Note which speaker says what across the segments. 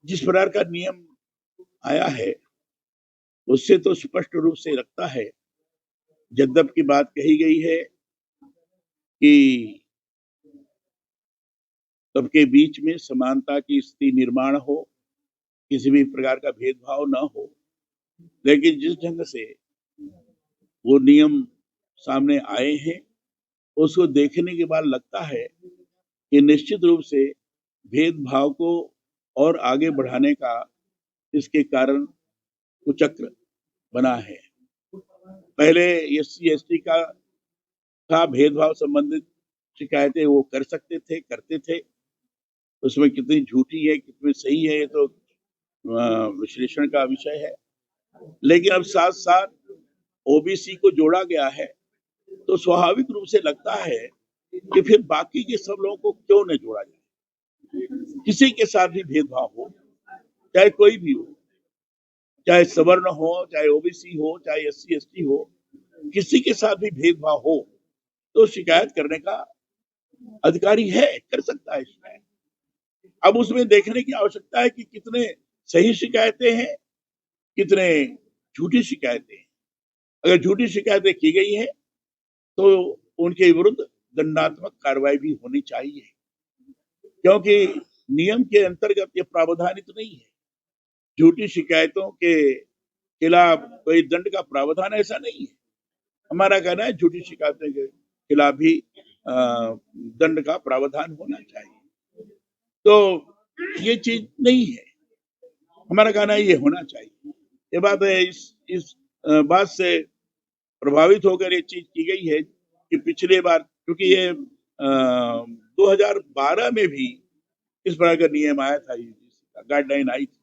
Speaker 1: जिस प्रकार का नियम आया है उससे तो स्पष्ट रूप से लगता है, जद्दब की बात कही गई है कि सबके बीच में समानता की स्थिति निर्माण हो, किसी भी प्रकार का भेदभाव न हो। लेकिन जिस ढंग से वो नियम सामने आए हैं उसको देखने के बाद लगता है कि निश्चित रूप से भेदभाव को और आगे बढ़ाने का इसके कारण कुचक्र बना है। पहले SC ST का भेदभाव संबंधित शिकायतें वो कर सकते थे, करते थे। उसमें कितनी झूठी है कितनी सही है ये तो विश्लेषण का विषय है। लेकिन अब साथ साथ OBC को जोड़ा गया है तो स्वाभाविक रूप से लगता है कि फिर बाकी के सब लोगों को क्यों नहीं जोड़ा जाए। किसी के साथ भी भेदभाव हो, चाहे कोई भी हो, चाहे सवर्ण हो, चाहे OBC हो, चाहे SC ST हो, किसी के साथ भी भेदभाव हो तो शिकायत करने का अधिकारी है, कर सकता है शिकायत। अब उसमें देखने की आवश्यकता है कि कितने सही शिकायतें हैं, कितने झूठी शिकायतें हैं। अगर झूठी शिकायतें की गई हैं तो उनके विरुद्ध दंडात्मक कार्रवाई भी होनी चाहिए, क्योंकि नियम के अंतर्गत ये प्रावधानित नहीं है। झूठी शिकायतों के खिलाफ कोई दंड का प्रावधान ऐसा नहीं है। हमारा कहना है झूठी शिकायतों के खिलाफ भी दंड का प्रावधान होना चाहिए। तो ये चीज नहीं है, हमारा कहना है ये होना चाहिए। ये बात है, इस बात से प्रभावित होकर ये चीज की गई है कि पिछले बार, क्योंकि ये 2012 में भी इस प्रकार का नियम आया था, गाइडलाइन आई थी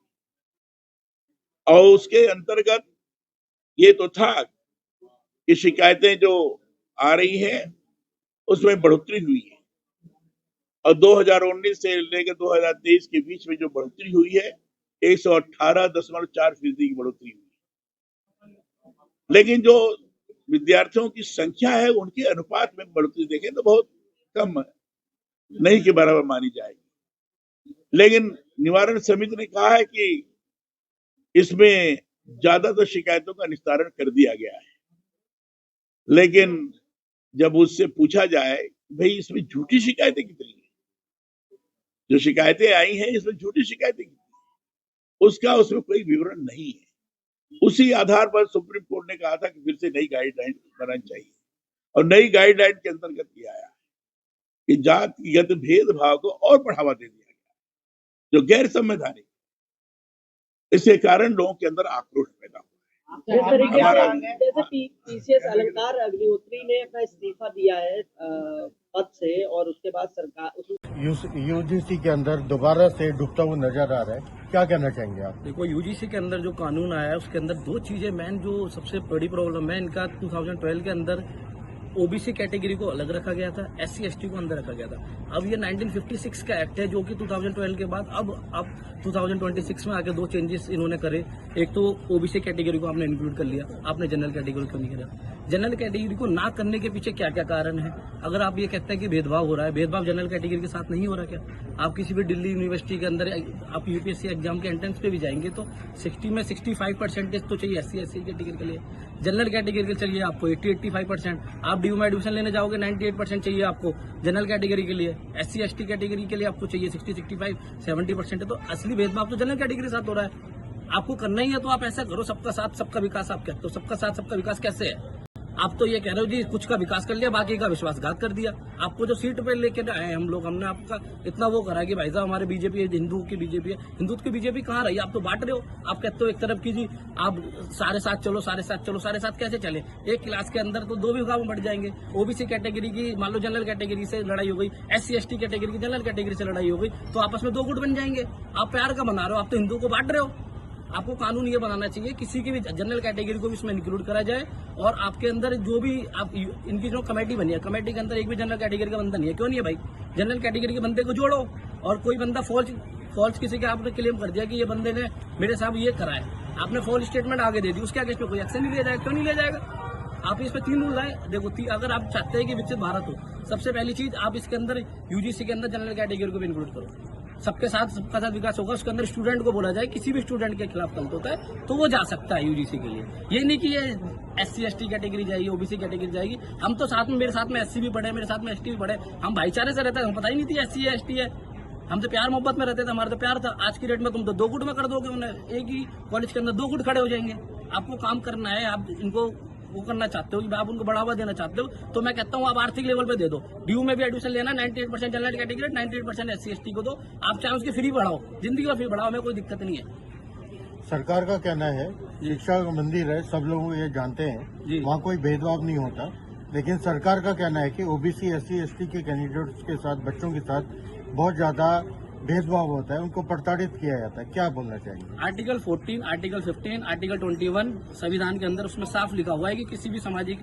Speaker 1: और उसके अंतर्गत ये तो था कि शिकायतें जो आ रही हैं उसमें बढ़ोतरी हुई है और 2019 से लेकर 2023 के बीच में जो बढ़ोतरी हुई है 118.4% की बढ़ोतरी हुई है। लेकिन जो विद्यार्थियों की संख्या है उनके अनुपात में बढ़ोतरी देखें तो बहुत कम है, नहीं के बराबर मानी जाएगी। लेकिन निवारण समिति ने कहा है कि इसमें ज्यादातर शिकायतों का निस्तारण कर दिया गया है। लेकिन जब उससे पूछा जाए भाई इसमें झूठी शिकायतें कितनी है, जो शिकायतें आई हैं इसमें झूठी शिकायतें कितनी है, उसमें कोई विवरण नहीं है। उसी आधार पर सुप्रीम कोर्ट ने कहा था कि फिर से नई गाइडलाइन बनानी चाहिए और नई गाइडलाइन के अंतर्गत किया है कि जातिगत भेदभाव को और बढ़ावा दे दिया गया जो गैर संवैधानिक। इसके कारण लोगों के अंदर आक्रोश पैदा हुआ है।
Speaker 2: जैसे PCS अलंकार अग्निहोत्री ने अपना इस्तीफा दिया है पद से और उसके बाद सरकार
Speaker 3: UGC के अंदर दोबारा से डूबता हुआ नजर आ रहा है, क्या कहना चाहेंगे आप?
Speaker 4: देखो, UGC के अंदर जो कानून आया है उसके अंदर दो चीजें मेन जो सबसे बड़ी प्रॉब्लम है इनका, 2012 के अंदर OBC कैटेगरी को अलग रखा गया था, SC ST को अंदर रखा गया था। अब ये 1956 का एक्ट है जो कि 2012 के बाद अब 2026 में आके दो चेंजेस इन्होंने करे। एक तो OBC कैटेगरी को आपने इंक्लूड कर लिया, आपने जनरल कैटेगरी को नहीं किया। जनरल कैटेगरी को ना करने के पीछे क्या क्या कारण है? अगर आप ये कहते हैं कि भेदभाव हो रहा है, भेदभाव जनरल कैटेगरी के साथ नहीं हो रहा क्या? आप किसी भी दिल्ली यूनिवर्सिटी के अंदर आप UPSC एग्जाम के एंट्रेंस पे भी जाएंगे तो 60 में 65% तो चाहिए SC ST कैटेगरी के लिए। जनरल कैटेगरी के चाहिए आपको 80-85%। आप DU में एडमिशन लेने जाओगे 98% चाहिए आपको जनरल कैटेगरी के लिए। SC ST कैटेगरी के लिए आपको चाहिए 60-65-70% है। तो असली भेदभाव तो जनरल कैटेगरी के साथ हो रहा है। आपको करना ही है तो आप ऐसा करो, सबका साथ सबका विकास। आप कहते हो सबका साथ सबका विकास कैसे है? आप तो ये कह रहे हो जी कुछ का विकास कर लिया, बाकी का विश्वासघात कर दिया। आपको जो सीट पे लेके आए हम लोग, हमने आपका इतना वो करा कि भाई साहब हमारे BJP है, हिंदू की BJP है। हिंदुत्व की BJP कहाँ रही? आप तो बांट रहे हो। आप कहते हो एक तरफ की जी आप सारे साथ चलो, सारे साथ चलो, सारे साथ कैसे चले? एक क्लास के अंदर तो दो विभाग में बढ़ जाएंगे। OBC कैटेगरी की मान लो जनरल कैटेगरी से लड़ाई हो गई, SC ST कैटेगरी की जनरल कैटेगरी से लड़ाई हो गई, तो आपस में दो गुट बन जाएंगे। आप प्यार का बना रहे हो, आप तो हिंदू को बांट रहे हो। आपको कानून ये बनाना चाहिए किसी की भी जनरल कैटेगरी को भी इसमें इंक्लूड करा जाए और आपके अंदर जो भी आप इनकी जो कमेटी बनी है, कमेटी के अंदर एक भी जनरल कैटेगरी का बंदा नहीं है। क्यों नहीं है भाई? जनरल कैटेगरी के बंदे को जोड़ो। और कोई बंदा फॉल्स किसी के आपने क्लेम कर दिया कि ये बंदे ने मेरे साथ ये करा है, आपने फॉल्स स्टेटमेंट आगे दे दी, उसके आगे इस पर कोई एक्शन नहीं लिया जाएगा। क्यों नहीं लिया जाएगा? आप इस पर 3 रूल लाए। देखो, अगर आप चाहते हैं कि विकसित भारत हो, सबसे पहली चीज आप इसके अंदर UGC के अंदर जनरल कैटेगरी को भी इंक्लूड करो। सबके साथ सबका साथ विकास होगा, उसके अंदर स्टूडेंट को बोला जाए किसी भी स्टूडेंट के खिलाफ गलत होता है तो वो जा सकता है यूजीसी के लिए। ये नहीं कि ये SC ST कैटेगरी जाएगी, OBC कैटेगरी जाएगी। हम तो साथ में, मेरे साथ में SC भी पढ़े, मेरे साथ में ST भी पढ़े, हम भाईचारे से रहते हैं, हमें पता ही नहीं थी SC है ST है। हम तो प्यार मोहब्बत में रहते थे, हमारा तो प्यार था। आज की डेट में तुम तो 2 गुट में कर दोगे उन्हें, एक ही कॉलेज के अंदर 2 गुट खड़े हो जाएंगे। आपको काम करना है, आप इनको वो करना चाहते हो कि आप उनको बढ़ावा देना चाहते हो, तो मैं कहता हूँ आप आर्थिक लेवल पे दे दो। DU में भी एडमिशन लेना, 98% जनरल कैटेगरी, 98% SC ST को दो। आप चाहे उसकी फ्री बढ़ाओ, जिंदगी का फ्री बढ़ाओ, हमें कोई दिक्कत नहीं है।
Speaker 3: सरकार का कहना है शिक्षा का मंदिर है, सब लोग ये जानते हैं,
Speaker 4: जी।
Speaker 3: वहाँ कोई भेदभाव नहीं होता, लेकिन सरकार का कहना है कि OBC SC ST के कैंडिडेट्स के साथ, बच्चों के साथ बहुत ज्यादा भेदभाव होता है, उनको प्रताड़ित किया जाता है। क्या बोलना चाहिए?
Speaker 4: आर्टिकल 14, आर्टिकल 15, आर्टिकल 21 संविधान के अंदर उसमें साफ लिखा हुआ है कि किसी भी सामाजिक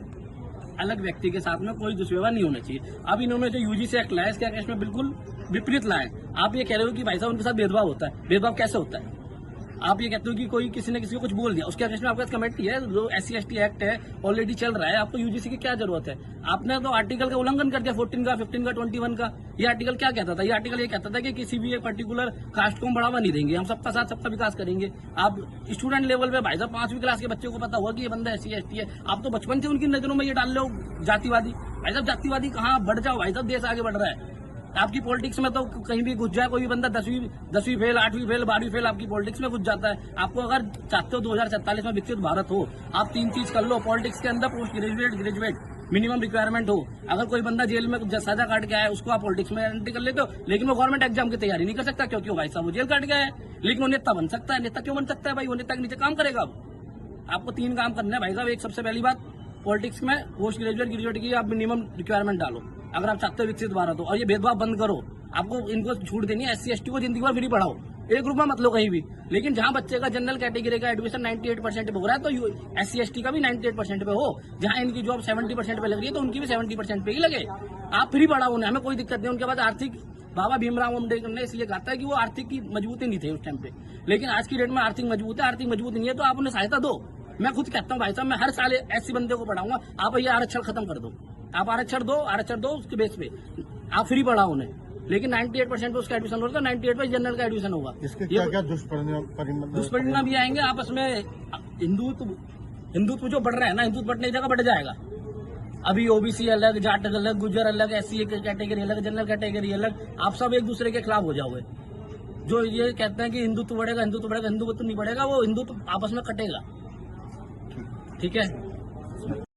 Speaker 4: अलग व्यक्ति के साथ में कोई दुष्व्यवहार नहीं होना चाहिए। अब इन्होंने जो UGC एक्ट लाया, इसके इसमें बिल्कुल विपरीत लाए। आप ये कह रहे हो कि भाई साहब उनके साथ भेदभाव होता है। भेदभाव कैसे होता है? आप ये कहते हो कि कोई किसी ने किसी को कुछ बोल दिया, उसके अगेंस्ट में आपके पास कमेटी है, जो SC ST एक्ट है ऑलरेडी चल रहा है, आपको UGC की क्या जरूरत है? आपने तो आर्टिकल का उल्लंघन कर दिया, 14 का, 15 का, 21 का। ये आर्टिकल क्या कहता था? ये आर्टिकल ये कहता था कि किसी भी एक पर्टिकुलर कास्ट को हम बढ़ावा नहीं देंगे, हम सबका साथ सबका विकास करेंगे। आप स्टूडेंट लेवल पे भाई साहब 5वीं क्लास के बच्चे को पता होगा कि ये बंदा SC ST है, आप तो बचपन से उनकी नजरों में ये डाल रहे हो जातिवादी। भाई साहब जातिवादी कहाँ? बढ़ जाओ भाई साहब, देश आगे बढ़ रहा है। आपकी पॉलिटिक्स में तो कहीं भी घुस जाए कोई भी बंदा, 10वीं फेल, 8वीं फेल, 12वीं फेल, आपकी पॉलिटिक्स में घुस जाता है। आपको अगर चाहते हो 2047 में विकसित भारत हो, आप 3 चीज कर लो पॉलिटिक्स के अंदर: post graduate, graduate, minimum requirement हो। अगर कोई बंदा जेल में सजा काट के आया, उसको आप पॉलिटिक्स में एंट्री कर लेते हो, लेकिन वो गवर्नमेंट एग्जाम की तैयारी नहीं कर सकता, क्योंकि वो भाई साहब वो जेल काट गया है। लेकिन वो नेता बन सकता है। नेता क्यों बन सकता है भाई? वो नेता के नीचे काम करेगा। आपको 3 काम करना है भाई साहब। एक, सबसे पहली बात, पॉलिटिक्स में पोस्ट ग्रेजुएट, ग्रेजुएट की आप मिनिमम रिक्वायरमेंट डालो अगर आप चाहते हो विकसित भारत हो। और ये भेदभाव बंद करो। आपको इनको छूट देनी है, SC ST को जिंदगी भर फ्री पढ़ाओ, एक ग्रुप में मत लो कहीं भी। लेकिन जहां बच्चे का जनरल कैटेगरी का एडमिशन 98% पे हो रहा है, तो SC ST का भी 98% पे हो। जहां इनकी जॉब 70% पे लग रही है, तो उनकी भी 70% पे ही लगे। आप फ्री पढ़ाओ उन्हें, हमें कोई दिक्कत नहीं। उनके बाद आर्थिक, बाबा भीमराव अम्बेडकर ने इसलिए कहा था कि वो आर्थिक की मजबूती नहीं थे उस टाइम पे, लेकिन आज की डेट में आर्थिक मजबूत है। आर्थिक मजबूत नहीं है तो आप उन्हें सहायता दो। मैं खुद कहता हूँ भाई साहब, मैं हर साल ऐसे बंदे को पढ़ाऊंगा। आप ये आरक्षण खत्म कर दो, आप आरक्षण दो, उसके बेस पे आप फ्री पढ़ाओ उन्हें। लेकिन 98% पे उसका एडमिशन होगा, 98 पे जनरल का एडमिशन होगा।
Speaker 3: इसके क्या क्या दुष्परिणाम
Speaker 4: भी आएंगे आपस में। हिंदुत्व जो बढ़ रहा है ना, हिंदुत्व बढ़ने की जगह बढ़ जाएगा। अभी OBC अलग, जाट अलग, गुजर अलग, SC कैटेगरी अलग, जनरल कैटेगरी अलग, आप सब एक दूसरे के खिलाफ हो जाओगे। जो ये कहते हैं कि हिंदुत्व बढ़ेगा, हिंदुत्व नहीं बढ़ेगा, वो हिंदुत्व आपस में कटेगा। ठीक है।